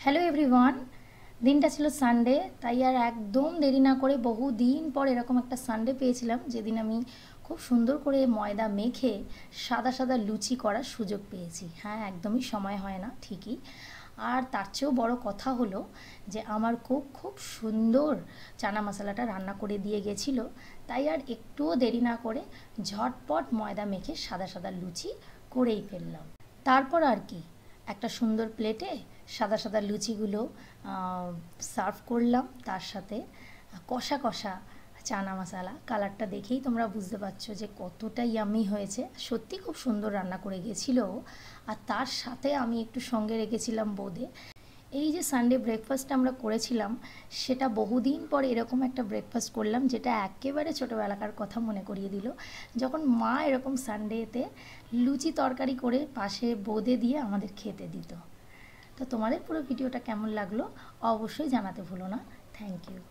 Hello everyone. দিনটা ছিল Sunday, তাই আর একদম দেরি না করে বহু দিন পর এরকম একটা সানডে পেয়েছিলাম যেদিন আমি খুব সুন্দর করে ময়দা মেখে সাদা সাদা লুচি করার সুযোগ পেয়েছি। হ্যাঁ, একদমই সময় হয় না ঠিকই, আর তার চেয়েও বড় কথা হলো যে আমার খুব খুব সুন্দর চানা মশলাটা রান্না করে দিয়ে গেছিলো। তাই আর একটুও দেরি না করে ঝটপট ময়দা মেখে সাদা সাদা লুচি করেই ফেললাম। তারপর আর কি, একটা সুন্দর প্লেটে সাদা সাদা লুচিগুলো সার্ভ করলাম, তার সাথে কষা কষা চানা মশলা। কালারটা দেখেই তোমরা বুঝতে পারছো যে কতটা ইয়ামি হয়েছে। সত্যি খুব সুন্দর রান্না করে গেছিলো। আর তার সাথে আমি একটু সঙ্গে রেখেছিলাম বোঁদে। এই যে সানডে ব্রেকফাস্ট আমরা করেছিলাম, সেটা বহুদিন পর এরকম একটা ব্রেকফাস্ট করলাম যেটা একেবারে ছোটোবেলাকার কথা মনে করিয়ে দিল, যখন মা এরকম সানডেতে লুচি তরকারি করে পাশে বোঁদে দিয়ে আমাদের খেতে দিত। তো তোমাদের পুরো ভিডিওটা কেমন লাগলো অবশ্যই জানাতে ভুলো না। Thank you.